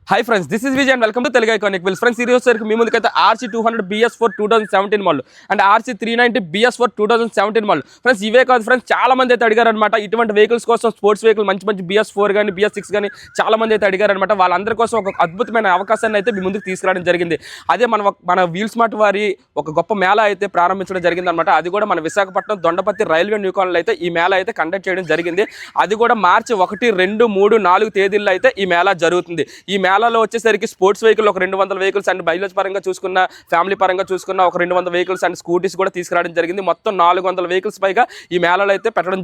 Hi friends, this is Vijay and welcome to Telugu Iconic Wheels. Friends, ఈ రోజు వరకు మీ ముందుకైతే RC200 BS4 2017 model and RC390 BS4 2017 model. Friends ఇవే కాదు friends, చాలా మంది అయితే అడిగారు అనమాట. ఇటువంటి వెహికల్స్ కోసం స్పోర్ట్స్ వెహికల్ మంచి BS4 కానీ BS6 కానీ చాలా మంది అయితే అడిగారు అనమాట. వాళ్ళందరి కోసం ఒక అద్భుతమైన అవకాశాన్ని అయితే మీ ముందుకు తీసుకురావడం జరిగింది. అదే మన వీల్ స్మార్ట్ వారి ఒక గొప్ప మేళ అయితే ప్రారంభించడం జరిగింది అనమాట. అది కూడా మన విశాఖపట్నం దొండపత్తి రైల్వే న్యూ కాలనీలో అయితే ఈ మేళ అయితే కండక్ట్ చేయడం జరిగింది. అది కూడా మార్చి 1, 2, 3, 4 తేదీల్లో అయితే ఈ మేళ జరుగుతుంది. ఈ మేళలో వచ్చేసరికి స్పోర్ట్స్ వెహికల్ ఒక 200 వెహికల్స్ అండ్ మైలేజ్ పరంగా చూసుకున్న, ఫ్యామిలీ పరంగా చూసుకున్న ఒక 200 వెహికల్స్ అండ్ స్కూటీస్ కూడా తీసుకురావడం జరిగింది. మొత్తం 400 వెహికల్స్ పైగా ఈ మేళలో అయితే పెట్టడం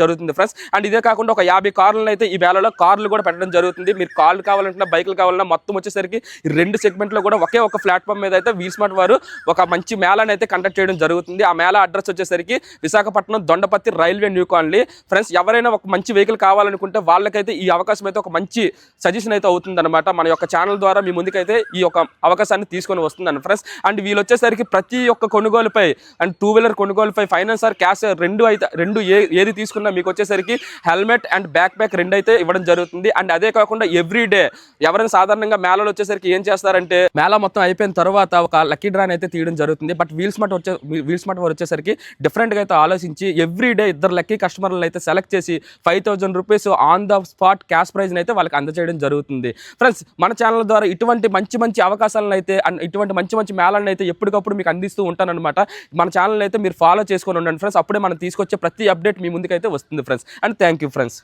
జరుగుతుంది ఫ్రెండ్స్. అండ్ ఇదే కాకుండా ఒక 50 కార్లను అయితే ఈ మేళలో కార్లు కూడా పెట్టడం జరుగుతుంది. మీరు కార్లు కావాలంటే, బైకులు కావాలన్నా మొత్తం వచ్చేసరికి ఈ 2 సెగ్మెంట్లో కూడా ఒకే ఒక ప్లాట్ఫామ్ మీద అయితే వీల్ స్మార్ట్ వారు ఒక మంచి మేళాన్ని అయితే కండక్ట్ చేయడం జరుగుతుంది. ఆ మేళ అడ్రస్ వచ్చేసరికి Visakhapatnam Dondaparthi railway new colony. Friends, ఎవరైనా ఒక మంచి వెహికల్ కావాలనుకుంటే వాళ్ళకైతే ఈ అవకాశం అయితే ఒక మంచి సజెషన్ అయితే అవుతుంది అనమాట. మన యొక్క ఛానల్ ద్వారా మీ ముందుకైతే ఈ యొక్క అవకాశాన్ని తీసుకొని వస్తుందండి ఫ్రెండ్స్. అండ్ వీళ్ళు వచ్చేసరికి ప్రతి ఒక్క కొనుగోలుపై అండ్ 2 వీలర్ కొనుగోలుపై ఫైనాన్స్ ఆర్ క్యాష్ రెండు ఏది తీసుకున్నా మీకు వచ్చేసరికి హెల్మెట్ అండ్ బ్యాక్ ప్యాక్ 2 అయితే ఇవ్వడం జరుగుతుంది. అండ్ అదే కాకుండా ఎవ్రీ డే ఎవరైనా సాధారణంగా మేళలో వచ్చేసరికి ఏం చేస్తారంటే, మేళ మొత్తం అయిపోయిన తర్వాత ఒక లక్కీ డ్రాన్ అయితే తీయడం జరుగుతుంది. బట్ వీల్ స్మార్ట్ వారు వచ్చేసరికి డిఫరెంట్గా అయితే ఆలోచించి ఎవ్రీ డే 2 లక్కీ కస్టమర్లను అయితే సెలెక్ట్ చేసి 5000 rupees on the spot cash prize అయితే వాళ్ళకి అందజేయడం జరుగుతుంది. ఫ్రెండ్స్, మన ఛానల్ ద్వారా ఇటువంటి మంచి అవకాశాలను అయితే అండ్ ఇటువంటి మంచి మేళాలను అయితే ఎప్పటికప్పుడు మీకు అందిస్తూ ఉంటానన్నమాట. మన ఛానల్ అయితే మీరు ఫాలో చేసుకొని ఉండండి ఫ్రెండ్స్. అప్పుడే మనం తీసుకొచ్చే ప్రతి అప్డేట్ మీ ముందుకైతే వస్తుంది friends. And thank you friends.